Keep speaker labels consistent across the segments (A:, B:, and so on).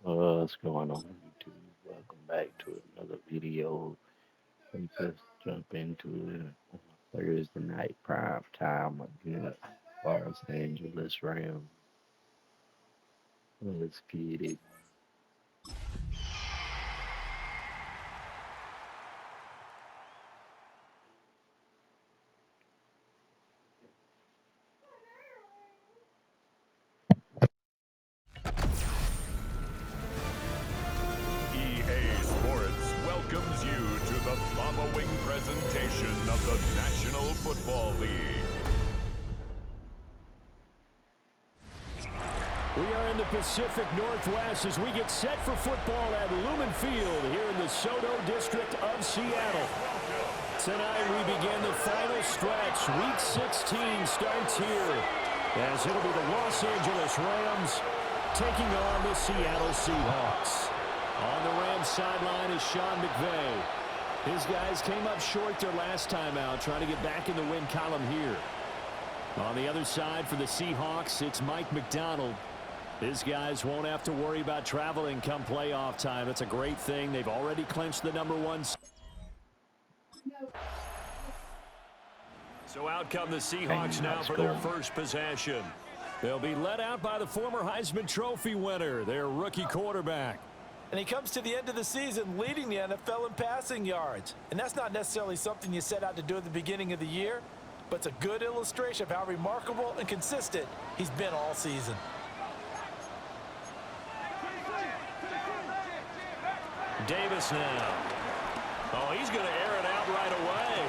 A: What's going on, YouTube? Welcome back to another video. We just jump into it. Thursday night prime time against Los Angeles Rams. Let's get it.
B: EA Sports welcomes you to the following presentation of the National Football League.
C: We are in the Pacific Northwest as we get set for football at Lumen Field here in the Soto District of Seattle. Tonight we begin the final stretch. Week 16 starts here as it'll be the Los Angeles Rams taking on the Seattle Seahawks. On the Rams sideline is Sean McVay. His guys came up short their last time out, trying to get back in the win column here. On the other side for the Seahawks, it's Mike McDonald. His guys won't have to worry about traveling come playoff time. That's a great thing. They've already clinched the #1. So out come the Seahawks now for their first possession. They'll be led out by the former Heisman Trophy winner, their rookie quarterback.
D: And he comes to the end of the season leading the NFL in passing yards. And that's not necessarily something you set out to do at the beginning of the year, but it's a good illustration of how remarkable and consistent he's been all season.
C: Davis now. Oh, he's going to air it out right away.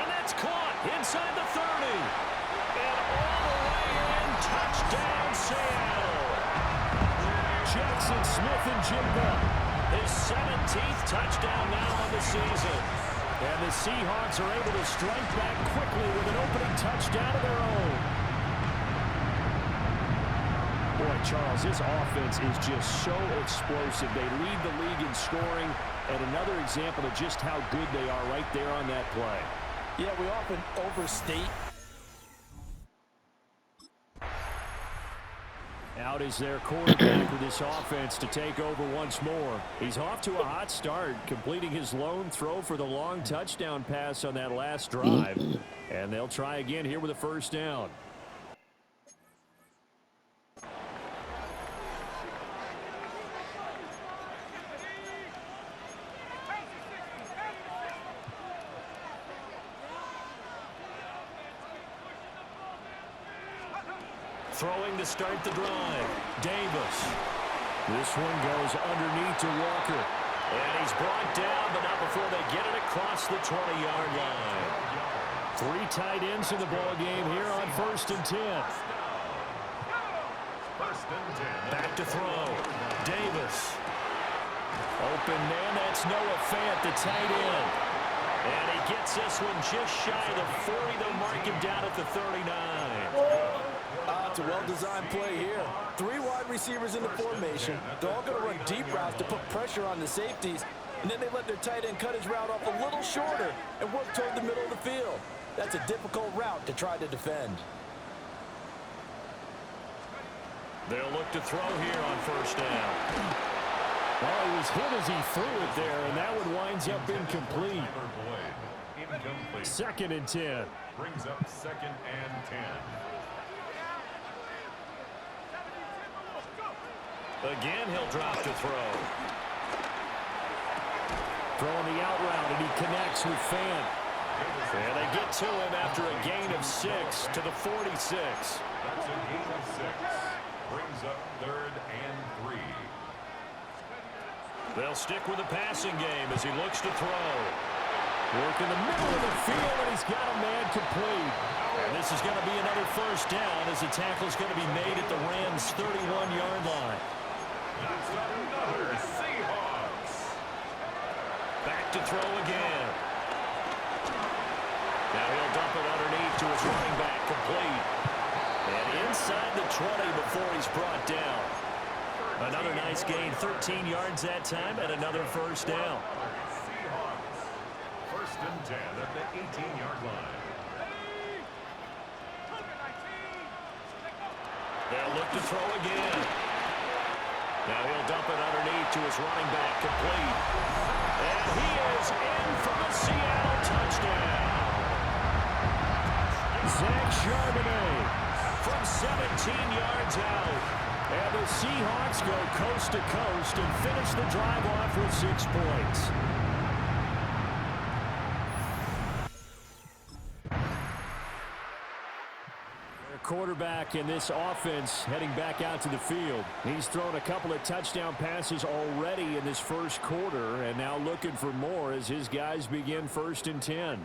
C: And that's caught inside the 30. And all the way in, touchdown Seattle. Jackson Smith and Jigba, his 17th touchdown now on the season. And the Seahawks are able to strike back quickly with an opening touchdown of their own. Boy, Charles, this offense is just so explosive. They lead the league in scoring, and another example of just how good they are right there on that play.
D: Yeah, we often overstate.
C: Out is their quarterback for this offense to take over once more. He's off to a hot start, completing his lone throw for the long touchdown pass on that last drive. And they'll try again here with a first down. Throwing to start the drive. Davis. This one goes underneath to Walker. And he's brought down, but not before they get it across the 20-yard line. 3 tight ends in the ball game here on 1st and 10. Back to throw. Davis. Open man, that's Noah Fant, the tight end. And he gets this one just shy of the 40. They'll mark him down at the 39.
D: It's a well-designed play here. 3 wide receivers in the formation. They're all going to run deep routes to put pressure on the safeties, and then they let their tight end cut his route off a little shorter and work toward the middle of the field. That's a difficult route to try to defend.
C: They'll look to throw here on first down. Well, he was hit as he threw it there, and that one winds up incomplete. 2nd and 10.
B: Brings up 2nd and 10.
C: Again, he'll drop to throw. Throwing the out route, and he connects with Fant. And they get to him after a gain of 6 to the 46.
B: That's a gain of 6. Brings up 3rd and 3.
C: They'll stick with the passing game as he looks to throw. Work in the middle of the field, and he's got a man complete. And this is going to be another first down as the tackle is going to be made at the Rams' 31-yard line.
B: That's another Seahawks.
C: Back to throw again. Now he'll dump it underneath to his running back, complete. And inside the 20 before he's brought down. Another nice gain, 13 yards that time, and another first down.
B: Seahawks. 1st and 10 at the 18-yard line.
C: They'll look to throw again. Now he'll dump it underneath to his running back, complete. And he is in for the Seattle touchdown. Zach Charbonnet from 17 yards out. And the Seahawks go coast to coast and finish the drive off with 6 points. Quarterback in this offense heading back out to the field. He's thrown a couple of touchdown passes already in this first quarter and now looking for more as his guys begin 1st and 10.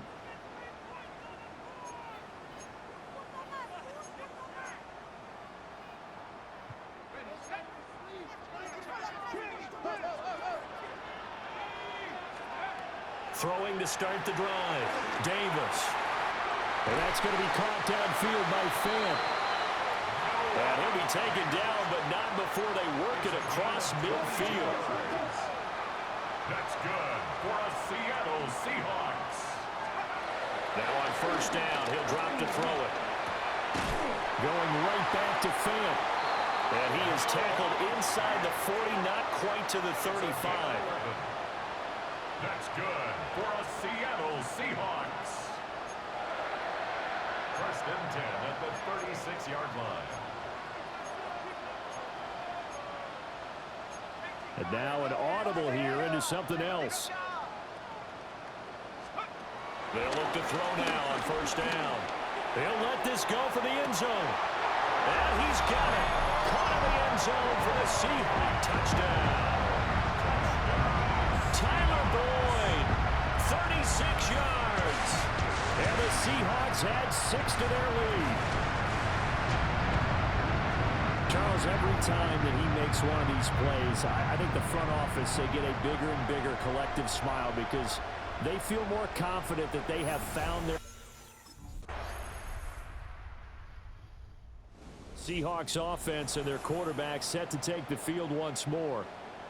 C: Throwing to start the drive. Davis. And that's going to be caught downfield by Fant. And he'll be taken down, but not before they work it across midfield.
B: That's good for a Seattle Seahawks.
C: Now on 1st down, he'll drop to throw it. Going right back to Fant. And he is tackled inside the 40, not quite to the 35.
B: That's good for a Seattle Seahawks. 1st and 10 at the 36-yard line.
C: And now an audible here into something else. They'll look to throw now on 1st down. They'll let this go for the end zone. And he's got it. Caught in the end zone for the Seahawk touchdown. Tyler Boyd, 36 yards. And the Seahawks add 6 to their lead. Charles, every time that he makes one of these plays, I think the front office, they get a bigger and bigger collective smile because they feel more confident that they have found their... Seahawks offense and their quarterback set to take the field once more.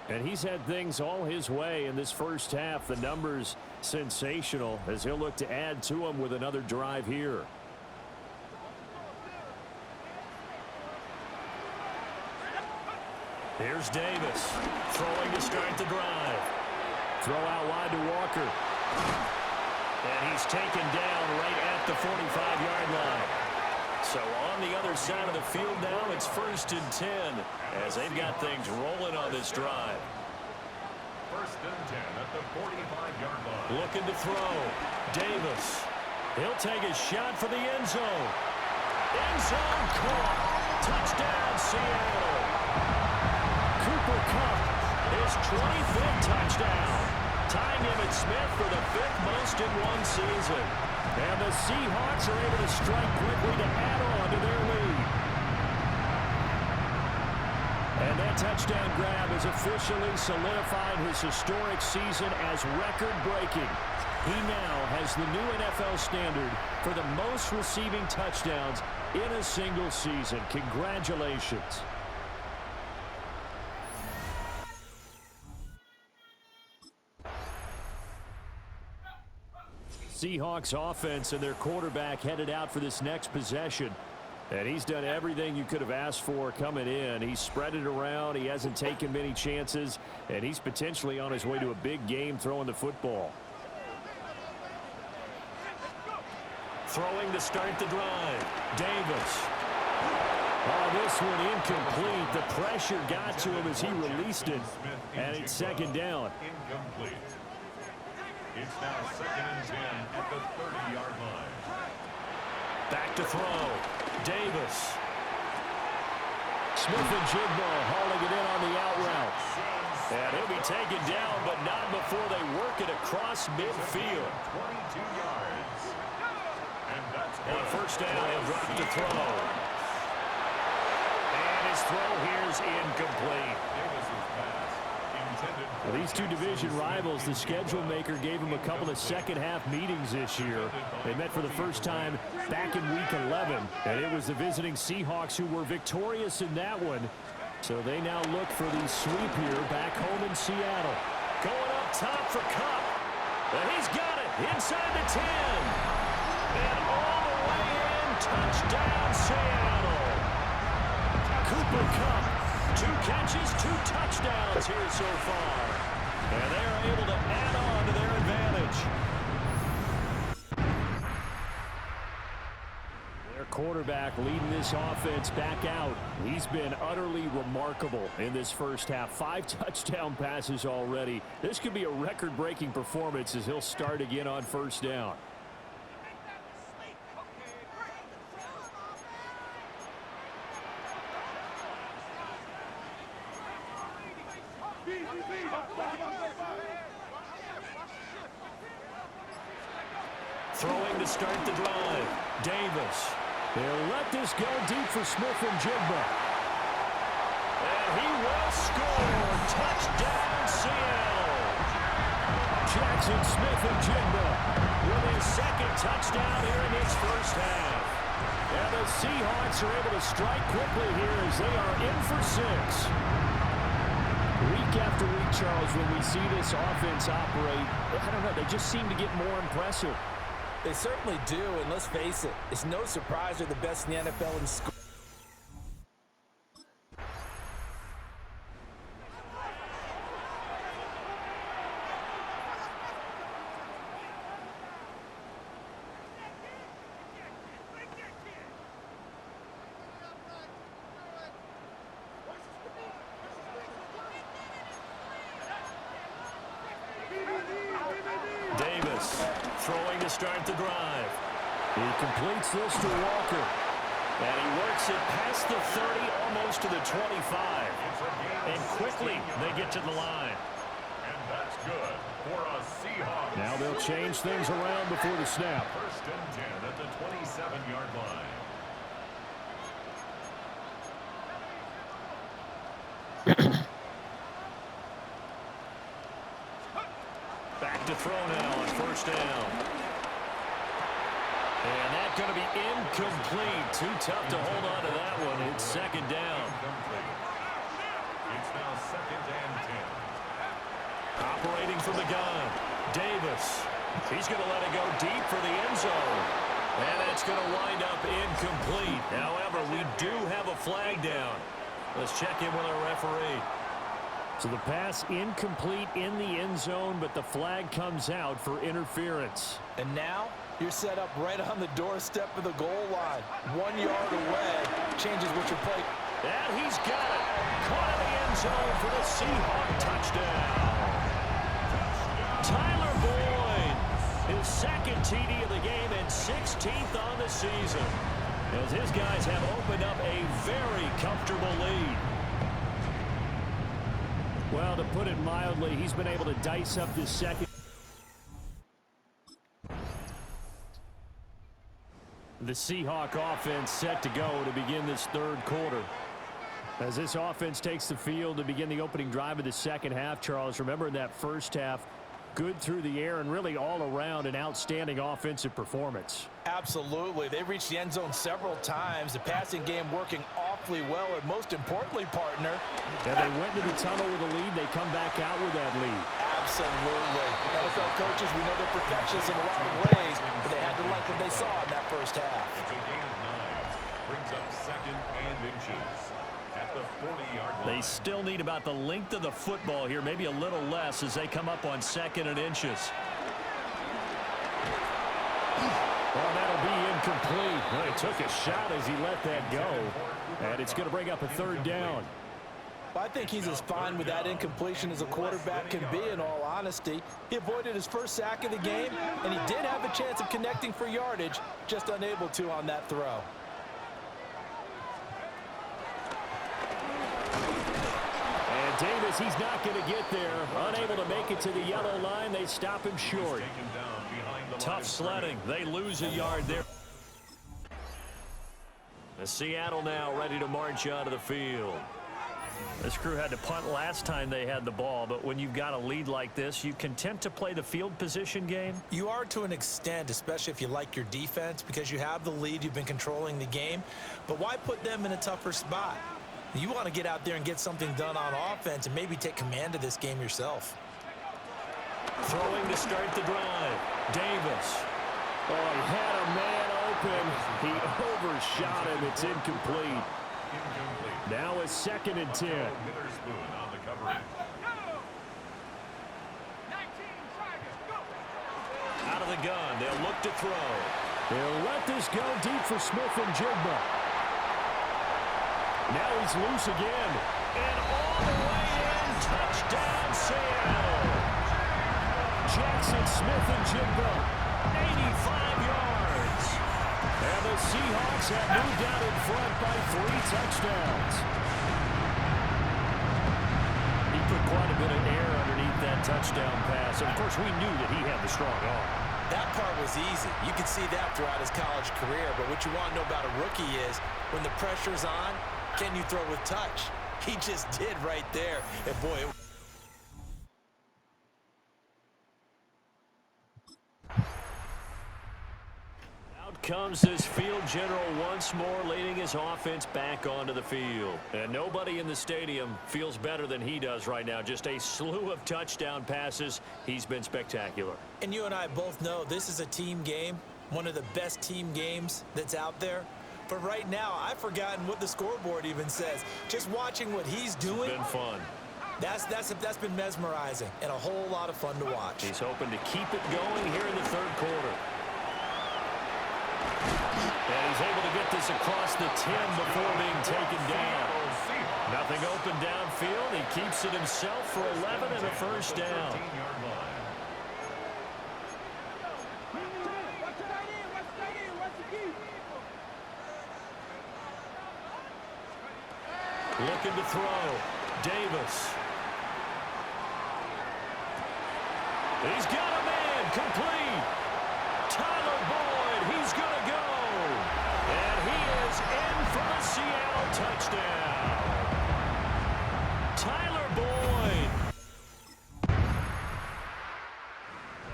C: And he's had things all his way in this first half. The numbers sensational as he'll look to add to them with another drive here. Here's Davis throwing to start the drive. Throw out wide to Walker. And he's taken down right at the 45-yard line. So on the other side of the field now, it's 1st and 10 as they've got things rolling on this drive.
B: 1st and 10 at the 45-yard line.
C: Looking to throw. Davis. He'll take a shot for the end zone. End zone caught. Touchdown, Seattle. Cooper Kupp, his 25th touchdown. Tying Emmitt Smith for the 5th most in one season. And the Seahawks are able to strike quickly to add on to their lead. And that touchdown grab has officially solidified his historic season as record-breaking. He now has the new NFL standard for the most receiving touchdowns in a single season. Congratulations. Seahawks offense and their quarterback headed out for this next possession. And he's done everything you could have asked for coming in. He's spread it around. He hasn't taken many chances. And he's potentially on his way to a big game throwing the football. Throwing to start the drive. Davis. Oh, this one incomplete. The pressure got to him as he released it. And it's 2nd down.
B: Incomplete. It's now 2nd and 10 at the 30-yard line.
C: Back to throw. Davis. Smith-Njigba hauling it in on the out route. And he'll be taken down, but not before they work it across midfield.
B: 22 yards. And that's
C: on 1st down, he'll drop to throw. And his throw here's incomplete. Well, these two division rivals, the schedule maker gave them a couple of second-half meetings this year. They met for the first time back in Week 11, and it was the visiting Seahawks who were victorious in that one. So they now look for the sweep here back home in Seattle. Going up top for Kupp. And he's got it inside the 10. And all the way in, touchdown Seattle. Cooper Kupp 2 catches, 2 touchdowns here so far. And they are able to add on to their advantage. Their quarterback leading this offense back out. He's been utterly remarkable in this first half. 5 touchdown passes already. This could be a record-breaking performance as he'll start again on first down. Throwing to start the drive. Davis. They'll let this go deep for Smith and Jigba. And he will score. Touchdown, Seattle. Jackson Smith and Jigba with his second touchdown here in this first half. And the Seahawks are able to strike quickly here as they are in for 6. Week after week, Charles, when we see this offense operate, I don't know, they just seem to get more impressive.
D: They certainly do, and let's face it, it's no surprise they're the best in the NFL in scoring.
C: Davis throwing to start the drive. He completes this to Walker. And he works it past the 30, almost to the 25. And quickly they get to the line.
B: And that's good for a Seahawks.
C: Now they'll change things around before the snap.
B: First and 10 at the 27-yard line.
C: Back to throw now on first down. And that's going to be incomplete. Too tough to hold on to that one. It's second down.
B: It's now second and 10.
C: Operating from the gun. Davis. He's going to let it go deep for the end zone. And it's going to wind up incomplete. However, we do have a flag down. Let's check in with our referee. So the pass incomplete in the end zone, but the flag comes out for interference.
D: And now you're set up right on the doorstep of the goal line. 1 yard away. Changes what you're playing.
C: And he's got it. Caught in the end zone for the Seahawk touchdown. Tyler Boyd, his second TD of the game and 16th on the season, as his guys have opened up a very comfortable lead. Well, to put it mildly, he's been able to dice up this second. The Seahawk offense set to go to begin this third quarter. As this offense takes the field to begin the opening drive of the second half, Charles, remember in that first half, good through the air and really all around an outstanding offensive performance.
D: Absolutely. They reached the end zone several times. The passing game working awfully well, and most importantly, partner.
C: And they went into the tunnel with a lead. They come back out with that lead.
D: Absolutely. NFL coaches, we know they're perfectionists in a lot of ways, but they had to like what they saw in that first half.
B: It's a gain of 9. Brings up second and inches at the 40-yard line.
C: They still need about the length of the football here, maybe a little less as they come up on second and inches. Well, that'll be incomplete. Well, he took a shot as he let that go. And it's going to bring up a third down.
D: I think he's as fine with that incompletion as a quarterback can be, in all honesty. He avoided his first sack of the game, and he did have a chance of connecting for yardage, just unable to on that throw.
C: And Davis, he's not going to get there. Unable to make it to the yellow line. They stop him short. Tough sledding. They lose a yard there. The Seattle now ready to march onto the field. This crew had to punt last time they had the ball, but when you've got a lead like this, you content to play the field position game?
D: You are to an extent, especially if you like your defense, because you have the lead, you've been controlling the game. But why put them in a tougher spot? You want to get out there and get something done on offense and maybe take command of this game yourself.
C: Throwing to start the drive. Davis. Oh, he had a man open. He overshot him. It's incomplete.
B: Incomplete.
C: Now a 2nd and 10.
B: Witherspoon on the coverage.
C: Out of the gun, they'll look to throw. They'll let this go deep for Smith and Jigba. Now he's loose again. And all the way in, touchdown Seattle. Jackson Smith and Jigba, 85 yards. And the Seahawks have moved out in front by 3 touchdowns. He put quite a bit of air underneath that touchdown pass. And of course, we knew that he had the strong arm.
D: That part was easy. You could see that throughout his college career. But what you want to know about a rookie is when the pressure's on, can you throw with touch? He just did right there. And boy,
C: out comes this field general once more, leading his offense back onto the field. And nobody in the stadium feels better than he does right now. Just a slew of touchdown passes. He's been spectacular.
D: and you and I both know this is a team game, one of the best team games that's out there. But right now, I've forgotten what the scoreboard even says. Just watching what he's doing.
C: It's been fun.
D: That's been mesmerizing and a whole lot of fun to watch.
C: He's hoping to keep it going here in the 3rd quarter. And he's able to get this across the 10 before being taken down. Nothing open downfield. He keeps it himself for 11 and a first down. Looking to throw. Davis. He's got a man. Complete. Tyler Boyd. He's going to go. And he is in for the Seattle touchdown. Tyler Boyd.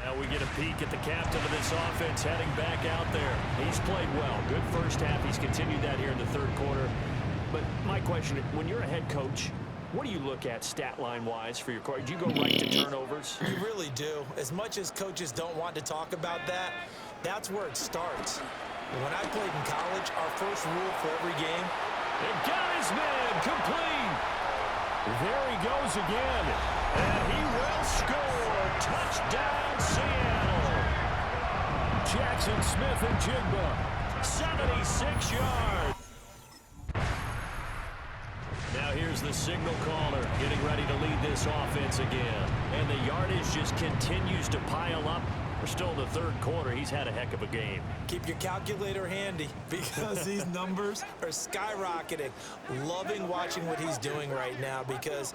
C: Now we get a peek at the captain of this offense heading back out there. He's played well. Good first half. He's continued that here in the 3rd quarter. But my question, when you're a head coach, what do you look at stat line-wise for your coach? Do you go right to turnovers?
D: You really do. As much as coaches don't want to talk about that, that's where it starts. When I played in college, our first rule for every game,
C: and got his man complete. There he goes again. And he will score. Touchdown, Seattle. Jackson Smith and Jigba, 76 yards. Now here's the signal caller getting ready to lead this offense again. And the yardage just continues to pile up. We're still in the 3rd quarter. He's had a heck of a game.
D: keep your calculator handy because these numbers are skyrocketing. Loving watching what he's doing right now because,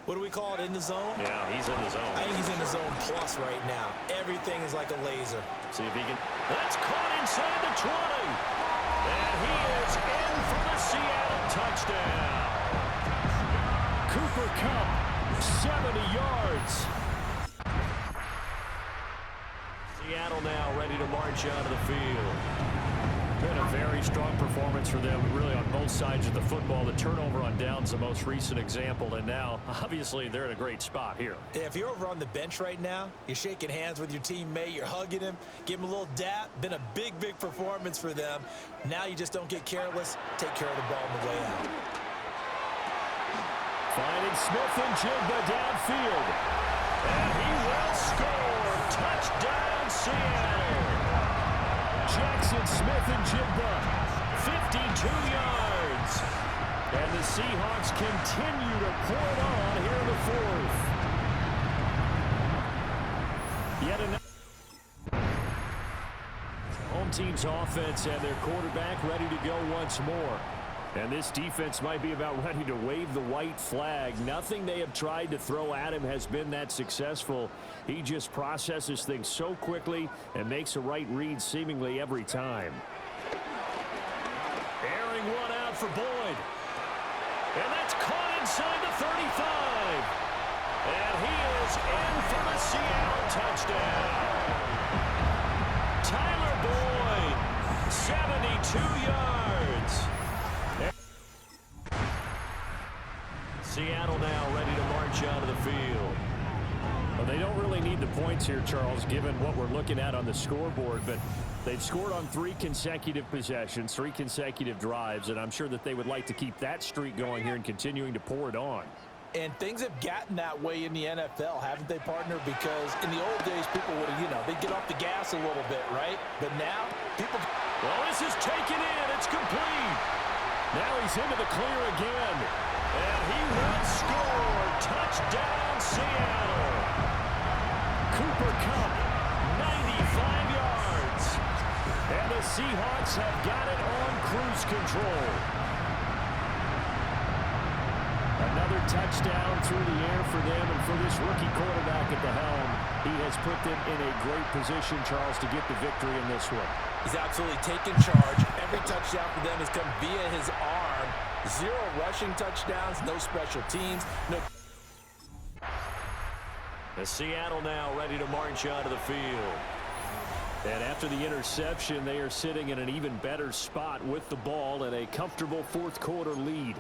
D: what do we call it, in the zone?
C: Yeah, he's in the zone.
D: I think he's in the zone plus right now. Everything is like a laser.
C: See if he can. That's caught inside the 20. And he is in for the Seattle touchdown. Cooper Kupp, 70 yards. Seattle now ready to march out of the field. Been a very strong performance for them, really on both sides of the football. The turnover on downs the most recent example, and now, obviously, they're in a great spot here.
D: Yeah, if you're over on the bench right now, you're shaking hands with your teammate, you're hugging him, give him a little dap. Been a big, big performance for them. Now you just don't get careless. Take care of the ball on the way out.
C: Finding Smith and Jigba downfield. And he will score. Touchdown, Seattle. Jackson Smith and Jigba, 52 yards. And the Seahawks continue to pour it on here in the 4th. Yet another. Home team's offense and their quarterback ready to go once more. And this defense might be about ready to wave the white flag. Nothing they have tried to throw at him has been that successful. He just processes things so quickly and makes a right read seemingly every time. Airing one out for Boyd. And that's caught inside the 35. And he is in for the Seattle touchdown. Tyler Boyd, 72 yards. Seattle now ready to march out of the field. Well, they don't really need the points here, Charles, given what we're looking at on the scoreboard, but they've scored on 3 consecutive possessions, 3 consecutive drives, and I'm sure that they would like to keep that streak going here and continuing to pour it on.
D: And things have gotten that way in the NFL, haven't they, partner? Because in the old days, people would have, they'd get off the gas a little bit, right? But now, people...
C: Well, this is taken in. It's complete. Now he's into the clear again. And he will score. Touchdown, Seattle. Cooper Kupp, 95 yards. And the Seahawks have got it on cruise control. Another touchdown through the air for them, and for this rookie quarterback at the helm, he has put them in a great position, Charles, to get the victory in this one.
D: He's absolutely taken charge. Every touchdown for them has come via his arm. 0 rushing touchdowns, no special teams. No.
C: The Seattle now ready to march onto the field. And after the interception, they are sitting in an even better spot with the ball and a comfortable fourth quarter lead.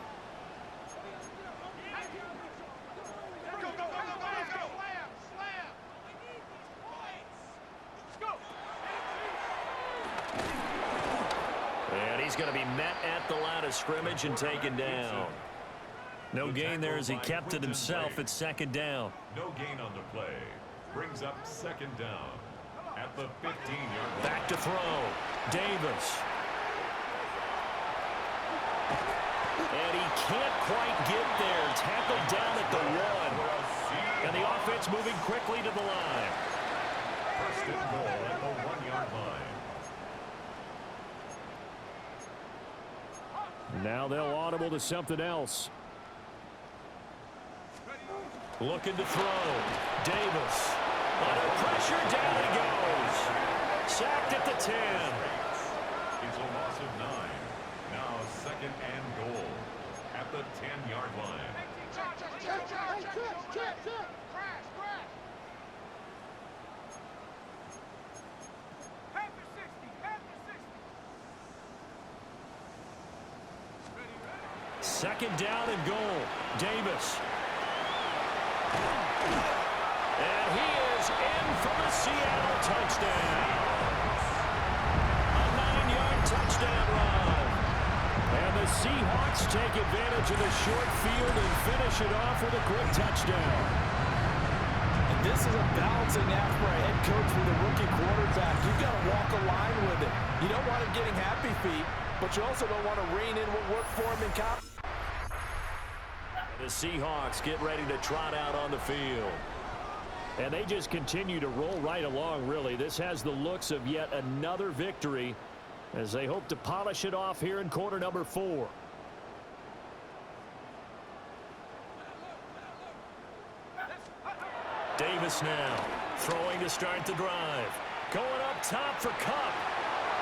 C: He's going to be met at the line of scrimmage and taken down. No gain there as he kept it himself at second down.
B: No gain on the play. Brings up second down at the 15-yard line.
C: Back to throw. Davis. And he can't quite get there. Tackled down at the 1. And the offense moving quickly to the line.
B: First and goal at the 1-yard line.
C: Now they'll audible to something else. Looking to throw. Davis. Under pressure, down he goes. Sacked at the 10.
B: It's a loss of 9. Now second and goal at the 10-yard line.
C: Second down and goal. Davis. And he is in for the Seattle touchdown. A 9-yard touchdown run. And the Seahawks take advantage of the short field and finish it off with a quick touchdown.
D: And this is a balancing act for a head coach with a rookie quarterback. You've got to walk a line with it. You don't want him getting happy feet, but you also don't want to rein in what worked for him in college.
C: The Seahawks get ready to trot out on the field. And they just continue to roll right along, really. This has the looks of yet another victory as they hope to polish it off here in quarter number 4. Davis now throwing to start the drive. Going up top for Kupp.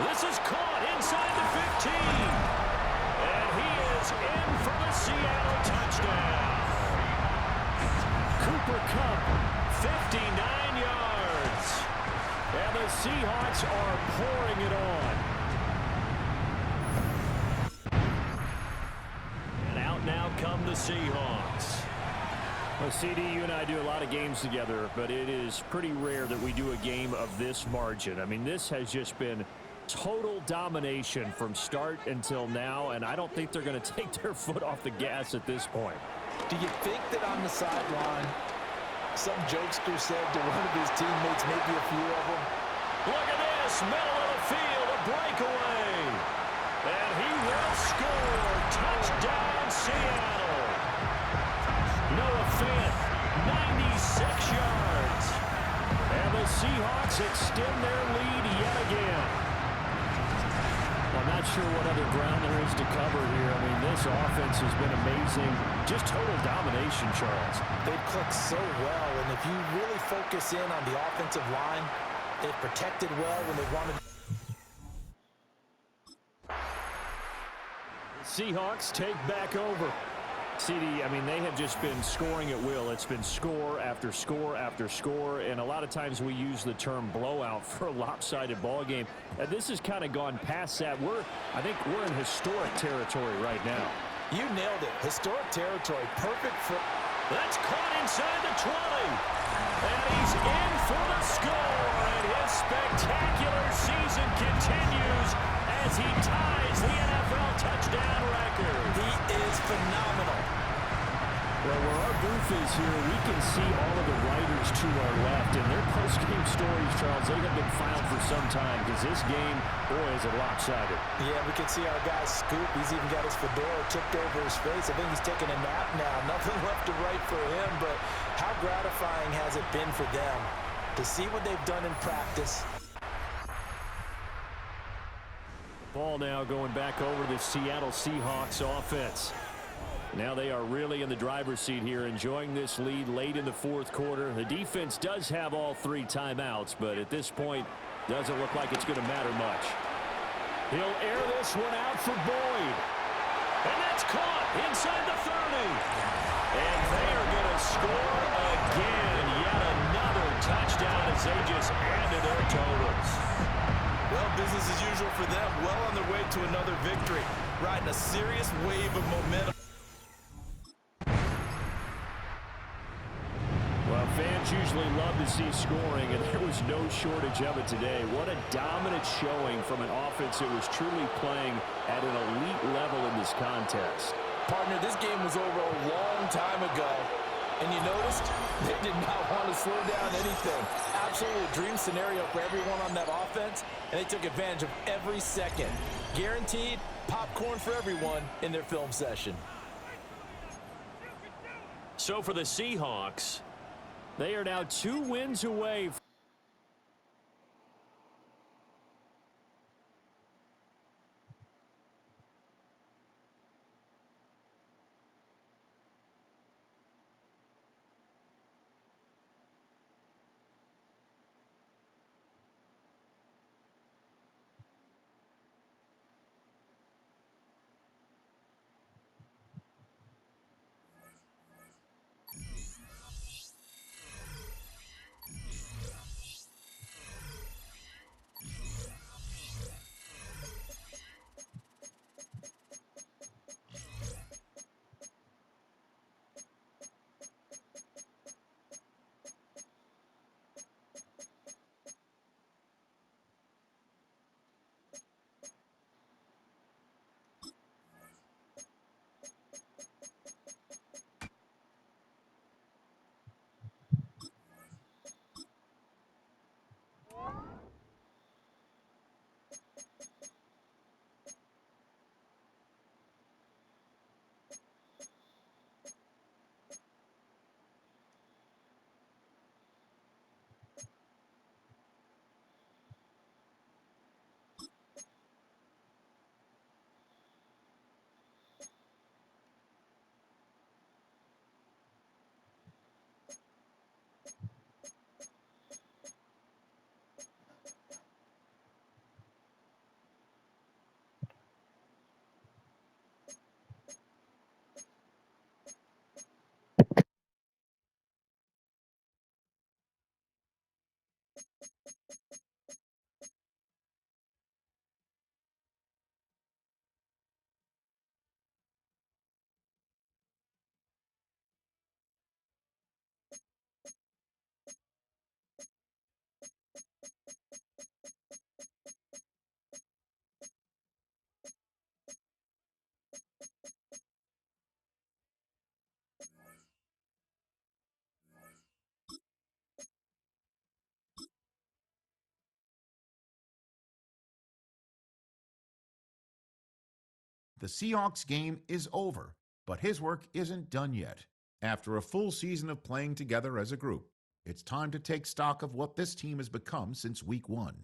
C: This is caught inside the 15. And he is in for the Seattle touchdown. Cooper Kupp, 59 yards. And the Seahawks are pouring it on. And out now come the Seahawks. Well, CD, you and I do a lot of games together, but it is pretty rare that we do a game of this margin. I mean, this has just been total domination from start until now, and I don't think they're going to take their foot off the gas at this point.
D: Do you think that on the sideline, some jokester said to one of his teammates, maybe a few of them,
C: look at this, middle of the field, a breakaway. And he will score. Touchdown, Seattle. Noah Fant, 96 yards. And the Seahawks extend their lead yet again. I'm not sure what other ground there is to cover here. I mean, this offense has been amazing. Just total domination, Charles.
D: They've clicked so well, and if you really focus in on the offensive line, they've protected well when they wanted.
C: Seahawks take back over. CD, I mean, they have just been scoring at will. It's been score after score after score, and a lot of times we use the term blowout for a lopsided ball game. This has kind of gone past that. I think we're in historic territory right now.
D: You nailed it. Historic territory. Perfect for...
C: That's caught inside the 20. And he's in for the score. And his spectacular season continues as he ties the NFL touchdown record.
D: He is phenomenal.
C: Well, where our booth is here, we can see all of the writers to our left. And their post-game stories, Charles, they have been filed for some time because this game, boy, is it lopsided.
D: Yeah, we can see our guy Scoop. He's even got his fedora tipped over his face. I think he's taking a nap now. Nothing left to write for him, but how gratifying has it been for them to see what they've done in practice?
C: Ball now going back over the Seattle Seahawks offense. Now they are really in the driver's seat here, enjoying this lead late in the fourth quarter. The defense does have all 3 timeouts, but at this point, doesn't look like it's going to matter much. He'll air this one out for Boyd. And that's caught inside the 30. And they are going to score again. Yet another touchdown as they just add to their totals.
D: Well, business as usual for them. Well on their way to another victory. Riding a serious wave of momentum.
C: Well, fans usually love to see scoring, and there was no shortage of it today. What a dominant showing from an offense that was truly playing at an elite level in this contest.
D: Partner, this game was over a long time ago, and you noticed they did not want to slow down anything. Absolute dream scenario for everyone on that offense, and they took advantage of every second. Guaranteed popcorn for everyone in their film session.
C: So for the Seahawks, they are now 2 wins away.
E: The Seahawks game is over, but his work isn't done yet. After a full season of playing together as a group, it's time to take stock of what this team has become since week 1.